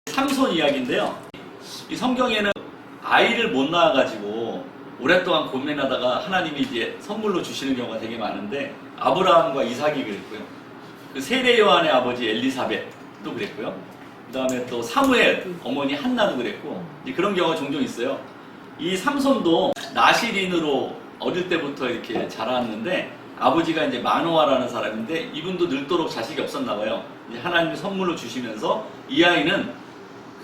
삼손 이야기인데요. 이 성경에는 아이를 못 낳아가지고 오랫동안 고민하다가 하나님이 이제 선물로 주시는 경우가 되게 많은데, 아브라함과 이삭이 그랬고요. 그 세례 요한의 아버지 엘리사벳도 그랬고요. 그 다음에 또 사무엘 어머니 한나도 그랬고, 이제 그런 경우가 종종 있어요. 이 삼손도 나시린으로 어릴 때부터 이렇게 자랐는데, 아버지가 이제 마노아라는 사람인데 이분도 늙도록 자식이 없었나 봐요. 이제 하나님이 선물로 주시면서 이 아이는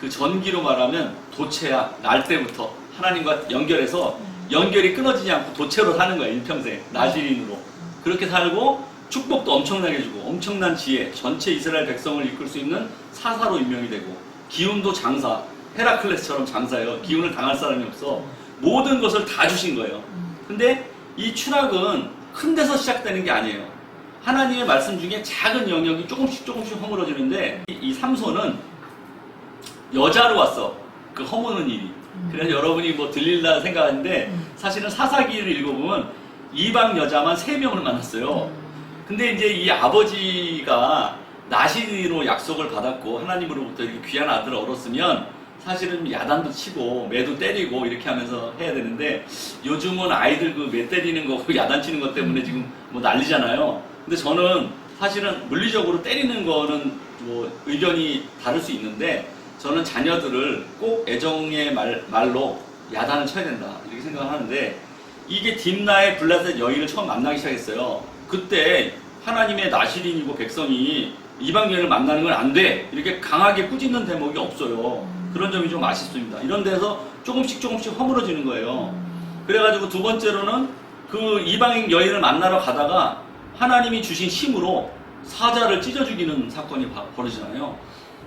그 전기로 말하면 도체야. 날 때부터 하나님과 연결해서 연결이 끊어지지 않고 도체로 사는 거야. 일평생 나시린으로 그렇게 살고, 축복도 엄청나게 주고 엄청난 지혜, 전체 이스라엘 백성을 이끌 수 있는 사사로 임명이 되고, 기운도 장사, 헤라클레스처럼 장사예요. 기운을 당할 사람이 없어. 모든 것을 다 주신 거예요. 근데 이 추락은 큰 데서 시작되는 게 아니에요. 하나님의 말씀 중에 작은 영역이 조금씩 허물어지는데, 이 삼손은 여자로 왔어. 그 허무는 일이. 그래서 여러분이 뭐 들릴라 생각하는데, 사실은 사사기를 읽어보면 이방 여자만 3명을 만났어요. 근데 이제 이 아버지가 나시로 약속을 받았고 하나님으로부터 이렇게 귀한 아들을 얻었으면 사실은 야단도 치고 매도 때리고 이렇게 하면서 해야 되는데, 요즘은 아이들 그 매 때리는 거, 야단 치는 것 때문에 지금 뭐 난리잖아요. 근데 저는 사실은 물리적으로 때리는 거는 뭐 의견이 다를 수 있는데, 저는 자녀들을 꼭 애정의 말로 야단을 쳐야 된다 이렇게 생각하는데, 이게 딥나의 블레셋 여인을 처음 만나기 시작했어요. 그때 하나님의 나시린이고 백성이 이방 여인을 만나는 건 안 돼 이렇게 강하게 꾸짖는 대목이 없어요. 그런 점이 좀 아쉽습니다. 이런 데서 조금씩 허물어지는 거예요. 그래가지고 두 번째로는 그 이방 여인을 만나러 가다가 하나님이 주신 힘으로 사자를 찢어 죽이는 사건이 벌어지잖아요.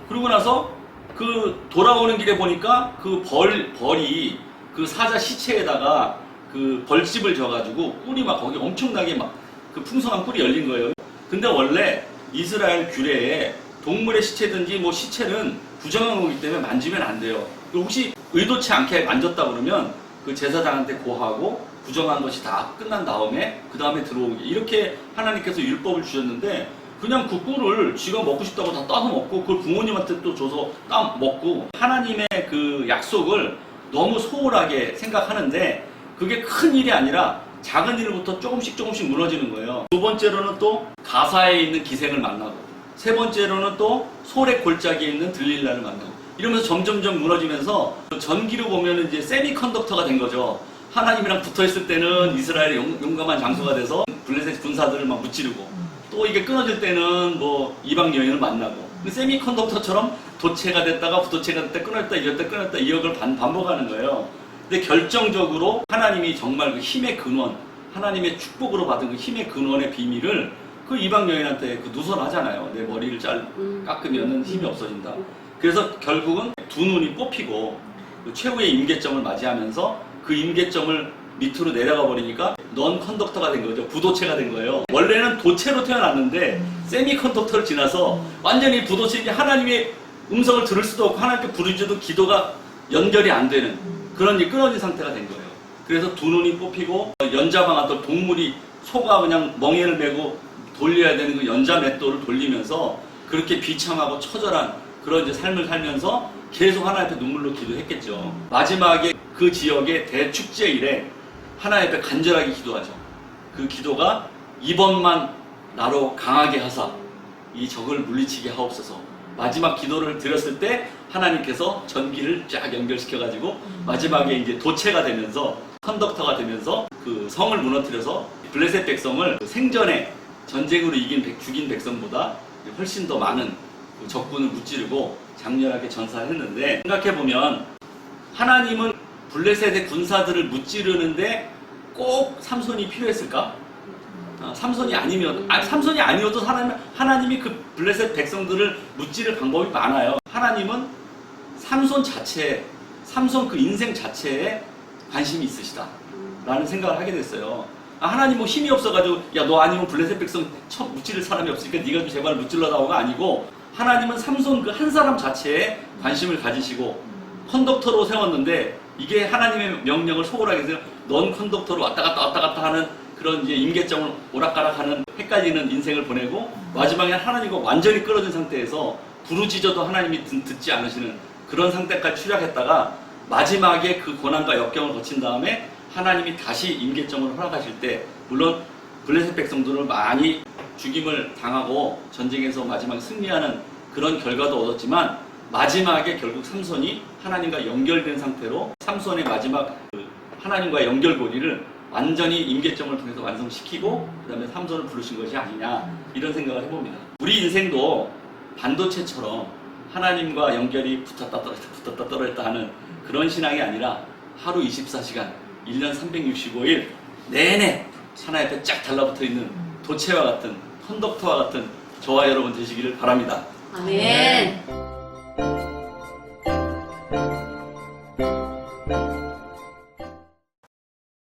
그러고 나서 그 돌아오는 길에 보니까 그 벌이 그 사자 시체에다가 그 벌집을 져가지고 꿀이 막 거기 엄청나게 막 그 풍성한 꿀이 열린 거예요. 근데 원래 이스라엘 규례에 동물의 시체든지 뭐 시체는 부정한 거기 때문에 만지면 안 돼요. 혹시 의도치 않게 만졌다 그러면 그 제사장한테 고하고 부정한 것이 다 끝난 다음에 그 다음에 들어오게, 이렇게 하나님께서 율법을 주셨는데, 그냥 그 꿀을 지가 먹고 싶다고 다 따서 먹고 그걸 부모님한테 또 줘서 따 먹고, 하나님의 그 약속을 너무 소홀하게 생각하는데 그게 큰 일이 아니라 작은 일부터 조금씩 무너지는 거예요. 두 번째로는 또 가사에 있는 기생을 만나고, 세 번째로는 또 솔의 골짜기에 있는 들릴라를 만나고, 이러면서 점점 무너지면서 전기로 보면 이제 세미컨덕터가 된 거죠. 하나님이랑 붙어 있을 때는 이스라엘의 용감한 장수가 돼서 블레셋 군사들을 막 무찌르고, 또 이게 끊어질 때는 뭐 이방 여인을 만나고, 세미컨덕터처럼 도체가 됐다가 부도체가 됐다, 끊었다 이었다 끊었다 이역을 반복하는 거예요. 근데 결정적으로 하나님이 정말 그 힘의 근원, 하나님의 축복으로 받은 그 힘의 근원의 비밀을 그 이방 여인한테 그 누설하잖아요. 내 머리를 깎으면 힘이 없어진다. 그래서 결국은 두 눈이 뽑히고 그 최후의 임계점을 맞이하면서 그 임계점을 밑으로 내려가 버리니까 넌 컨덕터가 된 거죠. 부도체가 된 거예요. 원래는 도체로 태어났는데 세미 컨덕터를 지나서 완전히 부도체인지 하나님의 음성을 들을 수도 없고 하나님께 부르짖어도 기도가 연결이 안 되는 그런 끊어진 상태가 된 거예요. 그래서 두 눈이 뽑히고 연자방아돌, 동물이 소가 그냥 멍에를 메고 돌려야 되는 그 연자 맷돌을 돌리면서 그렇게 비참하고 처절한 그런 이제 삶을 살면서 계속 하나님 앞에 눈물로 기도했겠죠. 마지막에 그 지역의 대축제일에 하나님 앞에 간절하게 기도하죠. 그 기도가 이번만 나로 강하게 하사 이 적을 물리치게 하옵소서. 마지막 기도를 드렸을 때 하나님께서 전기를 쫙 연결시켜가지고 마지막에 이제 도체가 되면서 컨덕터가 되면서 그 성을 무너뜨려서 블레셋 백성을 생전에 전쟁으로 죽인 백성보다 훨씬 더 많은 그 적군을 무찌르고 장렬하게 전사했는데, 생각해보면 하나님은 블레셋의 군사들을 무찌르는데 꼭 삼손이 필요했을까? 삼손이 아니어도 하나님이 그 블레셋 백성들을 무찌를 방법이 많아요. 하나님은 삼손 그 인생 자체에 관심이 있으시다 라는 생각을 하게 됐어요. 하나님 뭐 힘이 없어가지고 야 너 아니면 블레셋 백성 무찌를 사람이 없으니까 네가 좀 제발 무찔러다오가 아니고, 하나님은 삼손 그 한 사람 자체에 관심을 가지시고 컨덕터로 세웠는데, 이게 하나님의 명령을 소홀하게 해서 넌 컨덕터로 왔다 갔다 하는 그런 이제 임계점을 오락가락하는 헷갈리는 인생을 보내고 마지막에 하나님과 완전히 끊어진 상태에서 부르짖어도 하나님이 듣지 않으시는 그런 상태까지 추락했다가 마지막에 그 고난과 역경을 거친 다음에 하나님이 다시 임계점을 허락하실 때, 물론 블레셋 백성들을 많이 죽임을 당하고 전쟁에서 마지막에 승리하는 그런 결과도 얻었지만, 마지막에 결국 삼손이 하나님과 연결된 상태로 삼손의 마지막 하나님과의 연결고리를 완전히 임계점을 통해서 완성시키고 그 다음에 삼손을 부르신 것이 아니냐, 이런 생각을 해봅니다. 우리 인생도 반도체처럼 하나님과 연결이 붙었다 떨어졌다 하는 그런 신앙이 아니라 하루 24시간 1년 365일 내내 하나님 앞에 쫙 달라붙어 있는 도체와 같은, 컨덕터와 같은 저와 여러분 되시기를 바랍니다. 아멘.